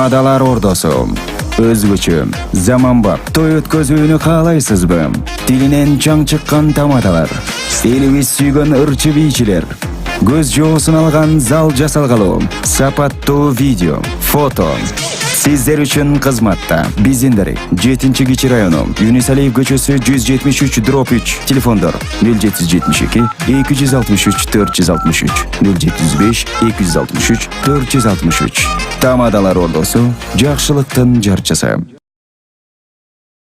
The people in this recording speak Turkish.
Tamadalar ordosu. Özgüçü, zamanbap, toy ötközүүnü kalaysızbı? Dilinen çang çıkkan tamadalar. Elimiz sүйгөн ырчы бийчилер. Göz жоосун алган зал жасалгалуу. Сапаттуу видео, фото. Sizler üçün kızmatta. Bizindiri. 7-Кичи району. Юнисалиев көчөсү 173/3. Телефондор 0772 263 463 075 263 463. Tamadalar ordosu, жакшылыктын жарчысы.